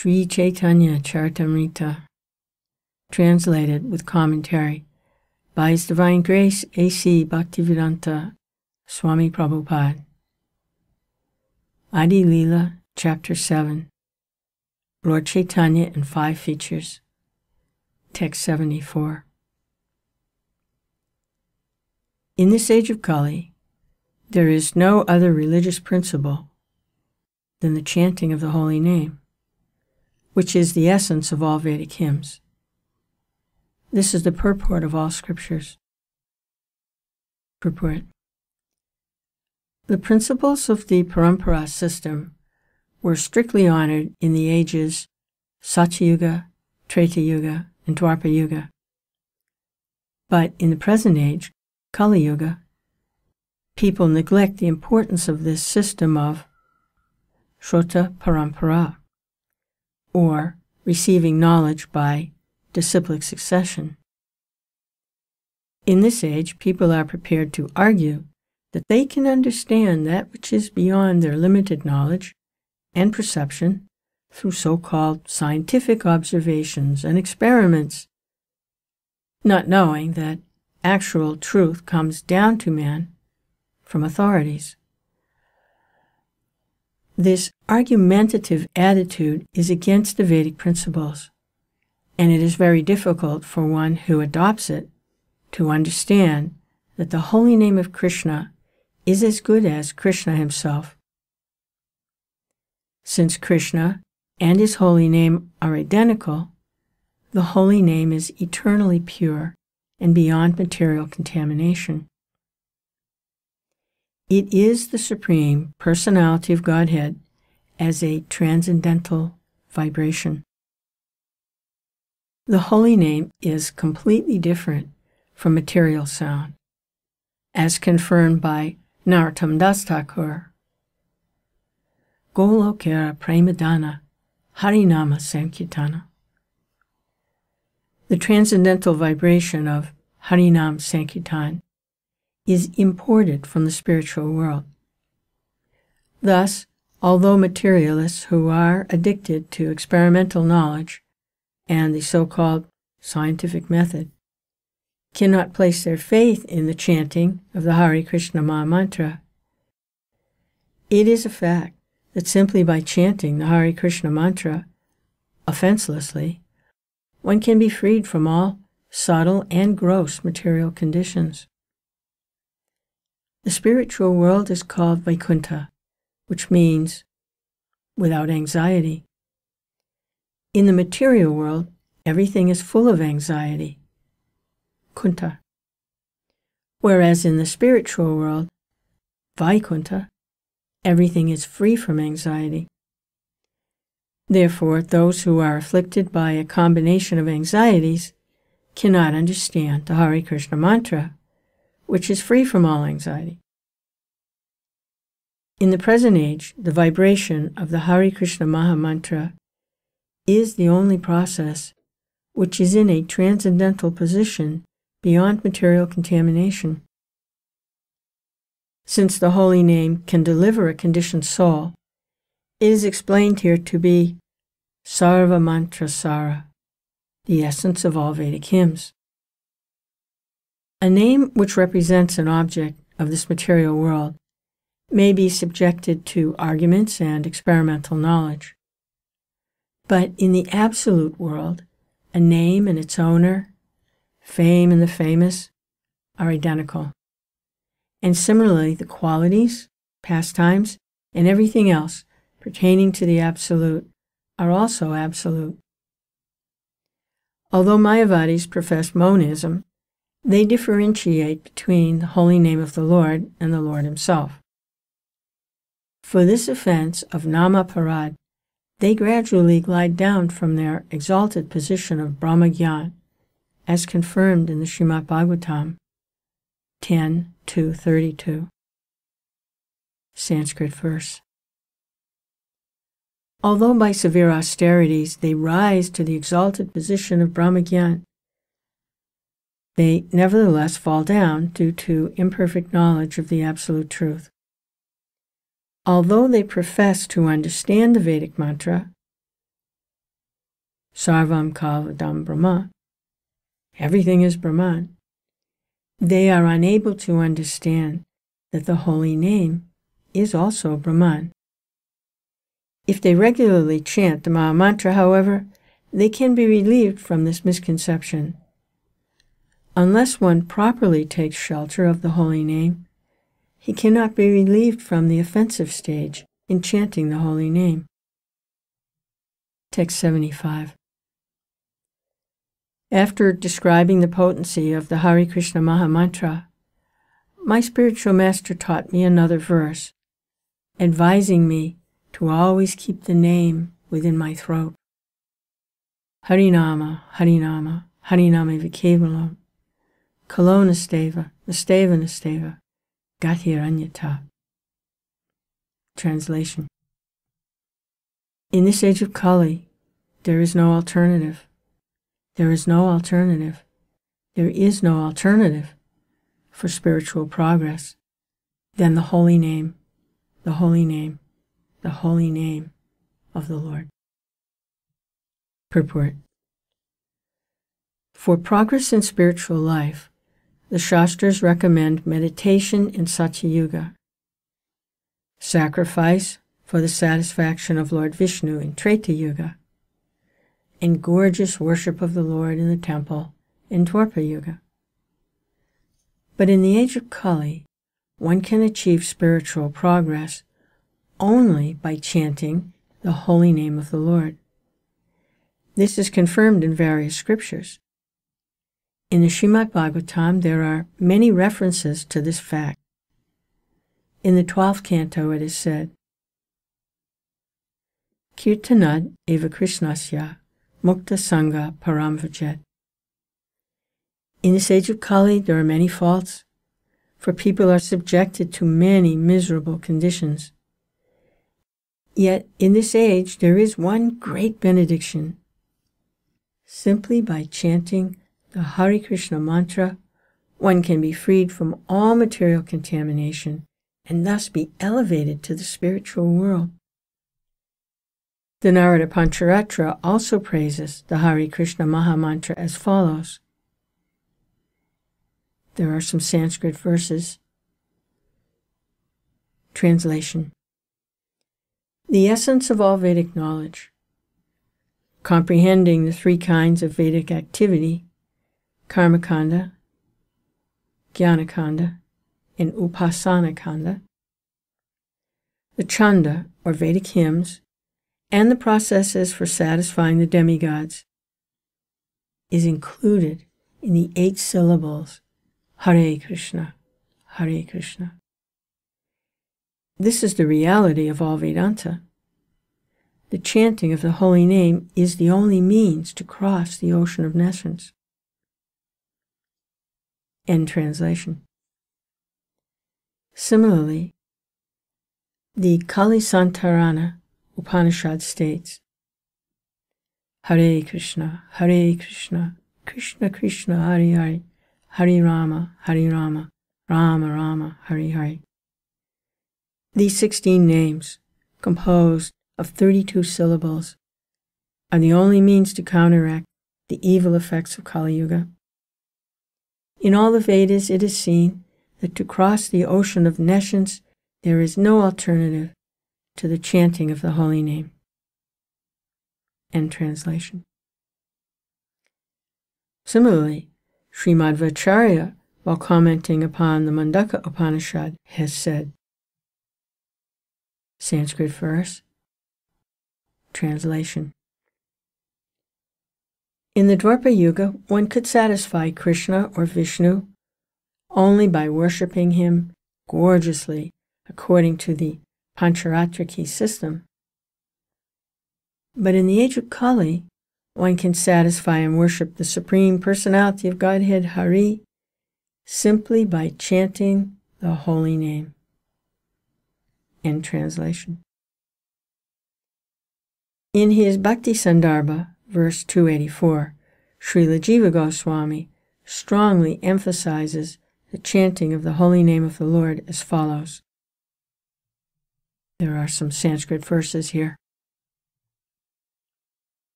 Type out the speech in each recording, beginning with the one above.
Sri Chaitanya Charitamrita, translated with commentary by His Divine Grace A.C. Bhaktivedanta Swami Prabhupada. Adi Leela, Chapter 7, Lord Chaitanya and Five Features, Text 74. In this age of Kali, there is no other religious principle than the chanting of the holy name, which is the essence of all Vedic hymns. This is the purport of all scriptures. Purport. The principles of the Parampara system were strictly honored in the ages Satyayuga, Treta Yuga, and Dwapara Yuga. But in the present age, Kali Yuga, people neglect the importance of this system of Shrota Parampara, or receiving knowledge by disciplic succession. In this age, people are prepared to argue that they can understand that which is beyond their limited knowledge and perception through so-called scientific observations and experiments, not knowing that actual truth comes down to man from authorities. This argumentative attitude is against the Vedic principles, and it is very difficult for one who adopts it to understand that the holy name of Krishna is as good as Krishna himself. Since Krishna and his holy name are identical, the holy name is eternally pure and beyond material contamination. It is the Supreme Personality of Godhead as a transcendental vibration. The holy name is completely different from material sound, as confirmed by Narottam Das Thakur. Golokera Premadana Harinama Sankirtana. The transcendental vibration of Harinam Sankirtan is imported from the spiritual world. Thus, although materialists who are addicted to experimental knowledge and the so-called scientific method cannot place their faith in the chanting of the Hare Krishna Maha Mantra, it is a fact that simply by chanting the Hare Krishna mantra offenselessly, one can be freed from all subtle and gross material conditions. The spiritual world is called Vaikuntha, which means without anxiety. In the material world, everything is full of anxiety, Kunta. Whereas in the spiritual world, Vaikuntha, everything is free from anxiety. Therefore, those who are afflicted by a combination of anxieties cannot understand the Hare Krishna mantra, which is free from all anxiety. In the present age, the vibration of the Hare Krishna Maha Mantra is the only process which is in a transcendental position beyond material contamination. Since the holy name can deliver a conditioned soul, it is explained here to be Sarva Mantra Sara, the essence of all Vedic hymns. A name which represents an object of this material world may be subjected to arguments and experimental knowledge. But in the absolute world, a name and its owner, fame and the famous, are identical. And similarly, the qualities, pastimes, and everything else pertaining to the absolute are also absolute. Although Mayavadis profess monism, they differentiate between the holy name of the Lord and the Lord himself. For this offense of Nama Parad, they gradually glide down from their exalted position of Brahmagyan, as confirmed in the Srimad Bhagavatam 10:2-32, Sanskrit verse. Although by severe austerities they rise to the exalted position of Brahmagyan, they nevertheless fall down due to imperfect knowledge of the absolute truth. Although they profess to understand the Vedic mantra, Sarvam Kavadam Brahma. Everything is Brahman. They are unable to understand that the holy name is also Brahman. If they regularly chant the Maha Mantra, however, they can be relieved from this misconception. Unless one properly takes shelter of the holy name, he cannot be relieved from the offensive stage in chanting the holy name. Text 75. After describing the potency of the Hare Krishna Maha Mantra, my spiritual master taught me another verse, advising me to always keep the name within my throat. Harinama, Harinama, Harinama Vikevalam, Kalo Nasteva, Nasteva Nasteva, Gatiranyata. Translation. In this age of Kali, there is no alternative. There is no alternative. There is no alternative for spiritual progress than the holy name, the holy name, the holy name of the Lord. Purport. For progress in spiritual life, the Shastras recommend meditation in Satya Yuga, sacrifice for the satisfaction of Lord Vishnu in Treta Yuga, and gorgeous worship of the Lord in the temple in Dwapara Yuga. But in the age of Kali, one can achieve spiritual progress only by chanting the holy name of the Lord. This is confirmed in various scriptures. In the Srimad Bhagavatam, there are many references to this fact. In the 12th canto, it is said, Kirtanad eva Krishnasya mukta sangha param vajet. In this age of Kali, there are many faults, for people are subjected to many miserable conditions. Yet, in this age, there is one great benediction. Simply by chanting the Hare Krishna mantra, one can be freed from all material contamination and thus be elevated to the spiritual world. The Narada Pancharatra also praises the Hare Krishna Maha Mantra as follows. There are some Sanskrit verses. Translation. The essence of all Vedic knowledge, comprehending the three kinds of Vedic activity, Karmakanda, Jnanakanda, and Upasanakanda, the Chanda, or Vedic hymns, and the processes for satisfying the demigods, is included in the 8 syllables Hare Krishna, Hare Krishna. This is the reality of all Vedanta. The chanting of the holy name is the only means to cross the ocean of nescience. End translation. Similarly, the Kalisantarana Upanishad states, Hare Krishna, Krishna Krishna, Hare Hare, Hare Rama, Rama Rama, Hare Hare. These 16 names, composed of 32 syllables, are the only means to counteract the evil effects of Kali Yuga. In all the Vedas, it is seen that to cross the ocean of nescience, there is no alternative to the chanting of the holy name. End translation. Similarly, Srimad Vacharya, while commenting upon the Mundaka Upanishad, has said, Sanskrit verse, translation. In the Dwapara Yuga, one could satisfy Krishna or Vishnu only by worshipping him gorgeously according to the Pancharatriki system. But in the age of Kali, one can satisfy and worship the Supreme Personality of Godhead, Hari, simply by chanting the holy name. End translation. In his Bhakti Sandarbha, verse 284, Srila Jiva Goswami strongly emphasizes the chanting of the holy name of the Lord as follows. There are some Sanskrit verses here.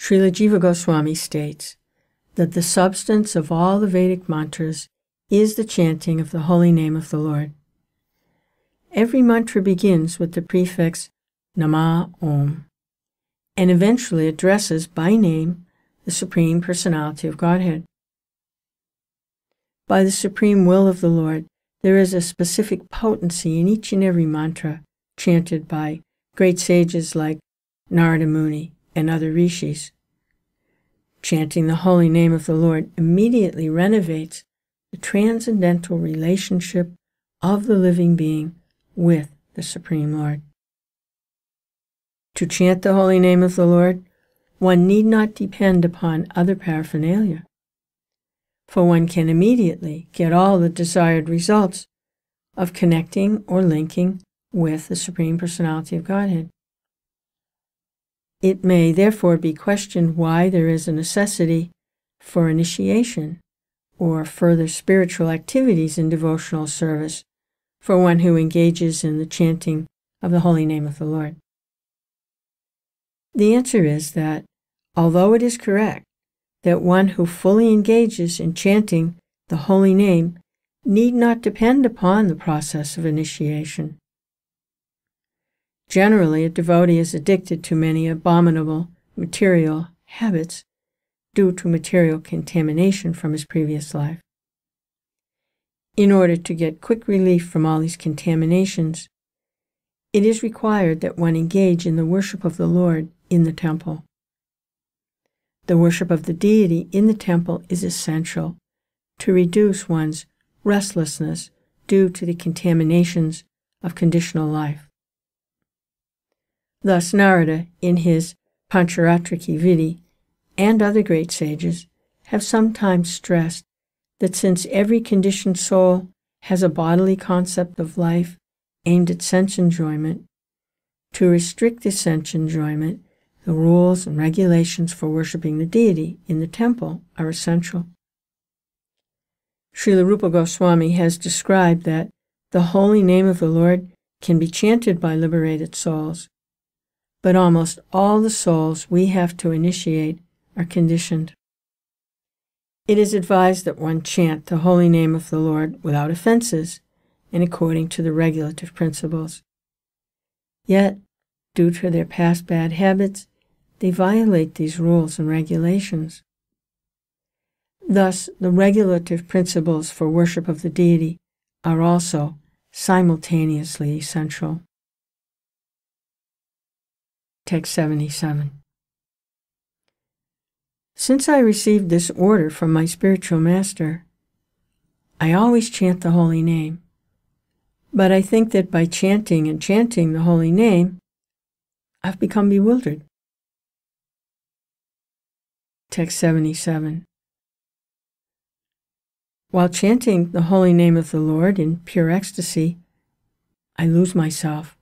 Srila Jiva Goswami states that the substance of all the Vedic mantras is the chanting of the holy name of the Lord. Every mantra begins with the prefix Nama Om, and eventually addresses by name the Supreme Personality of Godhead. By the supreme will of the Lord, there is a specific potency in each and every mantra chanted by great sages like Narada Muni and other rishis. Chanting the holy name of the Lord immediately renovates the transcendental relationship of the living being with the Supreme Lord. To chant the holy name of the Lord, one need not depend upon other paraphernalia, for one can immediately get all the desired results of connecting or linking with the Supreme Personality of Godhead. It may therefore be questioned why there is a necessity for initiation or further spiritual activities in devotional service for one who engages in the chanting of the holy name of the Lord. The answer is that, although it is correct that one who fully engages in chanting the holy name need not depend upon the process of initiation. Generally, a devotee is addicted to many abominable material habits due to material contamination from his previous life. In order to get quick relief from all these contaminations, it is required that one engage in the worship of the Lord in the temple. The worship of the deity in the temple is essential to reduce one's restlessness due to the contaminations of conditional life. Thus Narada, in his Pancharatriki Vidi, and other great sages, have sometimes stressed that since every conditioned soul has a bodily concept of life aimed at sense enjoyment, to restrict this sense enjoyment, the rules and regulations for worshiping the deity in the temple are essential. Srila Rupa Goswami has described that the holy name of the Lord can be chanted by liberated souls, but almost all the souls we have to initiate are conditioned. It is advised that one chant the holy name of the Lord without offenses and according to the regulative principles. Yet, due to their past bad habits, they violate these rules and regulations. Thus, the regulative principles for worship of the deity are also simultaneously essential. Text 77. Since I received this order from my spiritual master, I always chant the holy name. But I think that by chanting and chanting the holy name, I've become bewildered. Text 77. While chanting the holy name of the Lord in pure ecstasy, I lose myself,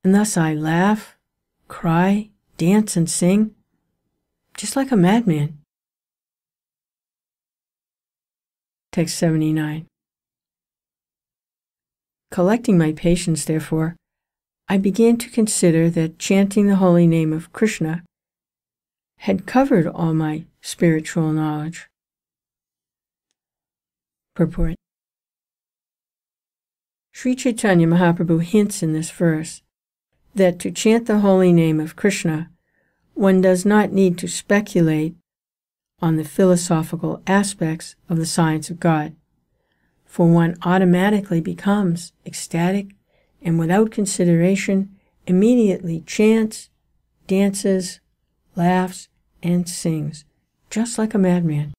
and thus I laugh, cry, dance, and sing, just like a madman. Text 79. Collecting my patience, therefore, I began to consider that chanting the holy name of Krishna had covered all my spiritual knowledge. Purport. Sri Chaitanya Mahaprabhu hints in this verse that to chant the holy name of Krishna, one does not need to speculate on the philosophical aspects of the science of God, for one automatically becomes ecstatic and without consideration immediately chants, dances, laughs, and sings, just like a madman.